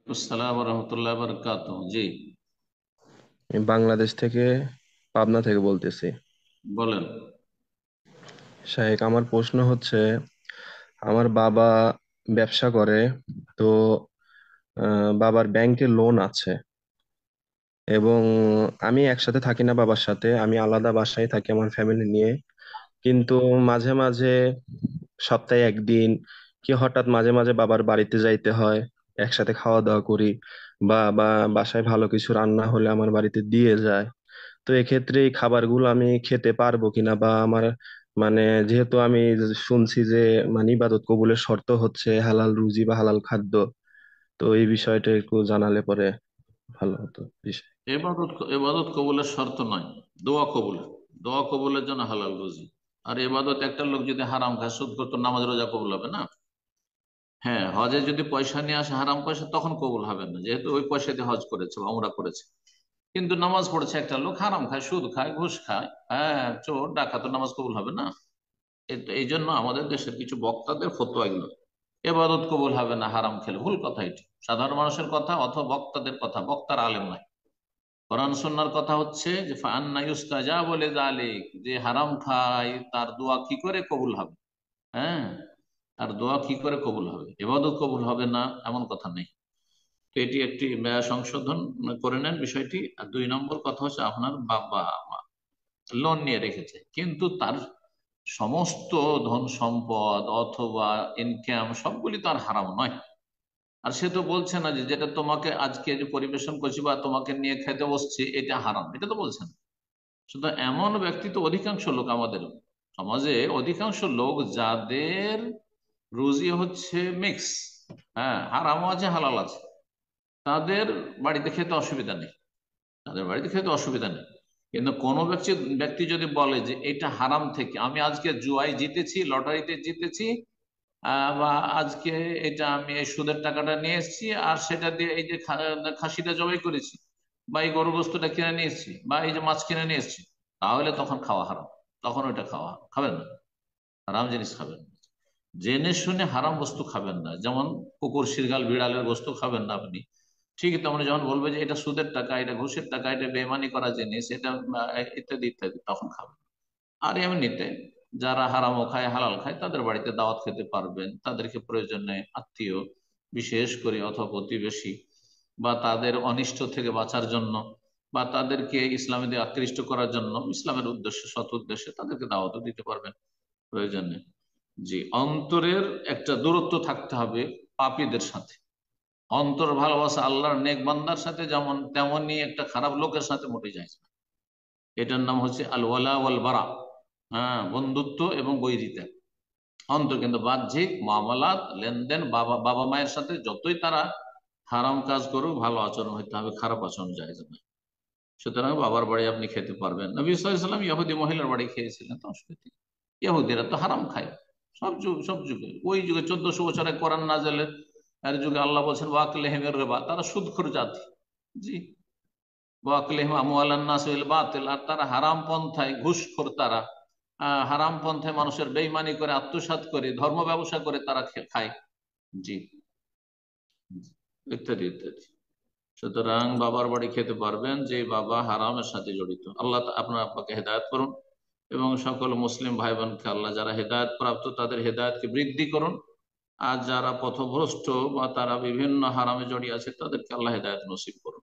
আসসালামু রহমতুল্লাহ বরকাত। জি, আমি বাংলাদেশ থেকে, পাবনা থেকে বলতেছি। বলেন। শাহেক, আমার প্রশ্ন হচ্ছে, আমার বাবা ব্যবসা করে। তো বাবার ব্যাংকে লোন আছে, এবং আমি একসাথে থাকি না বাবার সাথে, আমি আলাদা বাসায় থাকি আমার ফ্যামিলি নিয়ে। কিন্তু মাঝে মাঝে, সপ্তাহে একদিন কি হঠাৎ মাঝে মাঝে বাবার বাড়িতে যাইতে হয়, একসাথে খাওয়া দাওয়া করি। বা বা বাসায় ভালো কিছু রান্না হলে আমার বাড়িতে দিয়ে যায়। তো এক্ষেত্রে এই খাবারগুলো আমি খেতে পারবো কিনা, বা আমার মানে, যেহেতু আমি শুনছি যে মানে ইবাদত কবুলের শর্ত হচ্ছে হালাল রুজি বা হালাল খাদ্য। তো এই বিষয়টা একটু জানালে পরে ভালো হতো বিষয়। এবাদত এবাদত কবুলের শর্ত নয়, দোয়া কবুল। দোয়া কবুলের জন্য হালাল রুজি। আর এবাদত একটা লোক যদি হারাম খায়, সুদ করতো, নামাজ রোজা কবুল হবে না। হ্যাঁ, হজে যদি পয়সা নিয়ে আসে, হারাম পয়সা, তখন কবুল হবে না, যেহেতু ওই পয়সা দিয়ে হজ করেছে বা উমরা করেছে। কিন্তু নামাজ পড়েছে একটা লোক, হারাম খায়, সুদ খায়, ঘুষ খায়, হ্যাঁ, চোর ডাকাত, তো নামাজ কবুল হবে না। এই জন্য আমাদের দেশের কিছু বক্তাদের ফতোয়া এগুলো। এবাদত কবুল হবে না হারাম খেলে, ভুল কথা এটি। সাধারণ মানুষের কথা অথবা বক্তাদের কথা, বক্তার আলেম নয়। কোরআন সুন্নাহর কথা হচ্ছে যে ফান্না ইউস্তাজাবু লিযালিক, যে হারাম খায় তার দোয়া কি করে কবুল হবে। হ্যাঁ, আর দোয়া কি করে কবুল হবে, ইবাদত কবুল হবে না, এমন কথা নেই। তো এটি একটি সংশোধন করে নেন বিষয়টি। আর দুই নম্বর কথা হচ্ছে, আপনার বাবা মা লোন নিয়ে রেখেছে, কিন্তু তার সমস্ত ধন সম্পদ অথবা ইনকাম সবগুলি তো আর হারাম নয়। আর সে তো বলছে না যে যেটা তোমাকে আজকে যে পরিবেশন করছি বা তোমাকে নিয়ে খেতে বসছি এটা হারাম, এটা তো বলছে না। শুধু এমন ব্যক্তি তো অধিকাংশ লোক আমাদের সমাজে, অধিকাংশ লোক যাদের রুজি হচ্ছে মিক্স, হ্যাঁ, হারামও আছে হালাল আছে, তাদের বাড়িতে খেতে অসুবিধা নেই, তাদের বাড়িতে খেতে অসুবিধা নেই। কিন্তু কোনো ব্যক্তি ব্যক্তি যদি বলে যে এটা হারাম থেকে আমি আজকে জুয়ায় জিতেছি, লটারিতে জিতেছি, বা আজকে এটা আমি এই সুদের টাকাটা নিয়ে এসেছি আর সেটা দিয়ে এই যে খাসিটা জবাই করেছি, বা এই গরু গোস্তটা কিনে নিয়ে এসেছি, বা এই যে মাছ কিনে নিয়ে এসেছি, তাহলে তখন খাওয়া হারাম। তখন ওইটা খাওয়া খাবেন না, হারাম জিনিস খাবেন না। জেনে শুনে হারাম বস্তু খাবেন না, যেমন কুকুর শিরগাল বিড়ালের বস্তু খাবেন না আপনি। ঠিক তেমন যখন বলবে যে এটা সুদের টাকা, এটা ঘুষের টাকা, এটা বেমানি করা জিনিস, এটা ইত্যাদি ইত্যাদি, তখন খাবেন। আর এমনিতে যারা হারামও খায় হালাল খায়, তাদের বাড়িতে দাওয়াত খেতে পারবেন, তাদেরকে প্রয়োজনে আত্মীয়, বিশেষ করে অথবা প্রতিবেশী, বা তাদের অনিষ্ট থেকে বাঁচার জন্য, বা তাদেরকে ইসলামে দিয়ে আকৃষ্ট করার জন্য, ইসলামের উদ্দেশ্যে, সৎ উদ্দেশ্যে তাদেরকে দাওয়াতও দিতে পারবেন প্রয়োজনে। জি, অন্তরের একটা দূরত্ব থাকতে হবে পাপীদের সাথে। অন্তর ভালোবাসা আল্লাহর নেক বান্দার সাথে যেমন, তেমনই একটা খারাপ লোকের সাথে মোটে যায় না। এটার নাম হচ্ছে আল ওয়ালা ওয়াল বারা। হ্যাঁ, বন্ধুত্ব এবং বৈরিতা অন্তর। কিন্তু বাহ্যিক মামলাত, লেনদেন, বাবা বাবা মায়ের সাথে যতই তারা হারাম কাজ করুক, ভালো আচরণ হইতে হবে, খারাপ আচরণ যায় না। সুতরাং বাবার বাড়ি আপনি খেতে পারবেন। নবী সাল্লাল্লাহু আলাইহি ওয়াসাল্লাম ইহুদি মহিলার বাড়ি খেয়েছিলেন, তো অসুবিধা কি? ইহুদিরা তো হারাম খায়, সব যুগে, ওই যুগে 1400 বছরে কোরআন নাযিলের এর যুগে আল্লাহ বলছেন ওয়াকলেহিমের রিবা, তারা সুদখোর জাতি। জি, ওয়াকলেহিম আমওয়ালান নাস বিল বাতিল, আর তারা হারাম পন্থায় ঘুষখোর, তারা হারাম পন্থায় মানুষের বেইমানি করে, আত্মসাৎ করে, ধর্ম ব্যবসা করে তারা খায়। জি, ইত্যাদি ইত্যাদি। সুতরাং বাবার বাড়ি খেতে পারবেন যে বাবা হারামের সাথে জড়িত। আল্লাহ আপনার আব্বাকে হেদায়ত করুন, এবং সকল মুসলিম ভাই বোনকে আল্লাহ, যারা হেদায়ত প্রাপ্ত তাদের হেদায়তকে বৃদ্ধি করুন। আর যারা পথভ্রষ্ট বা তারা বিভিন্ন হারামে জড়িয়ে আছে, তাদেরকে আল্লাহ হেদায়ত নসিব করুন।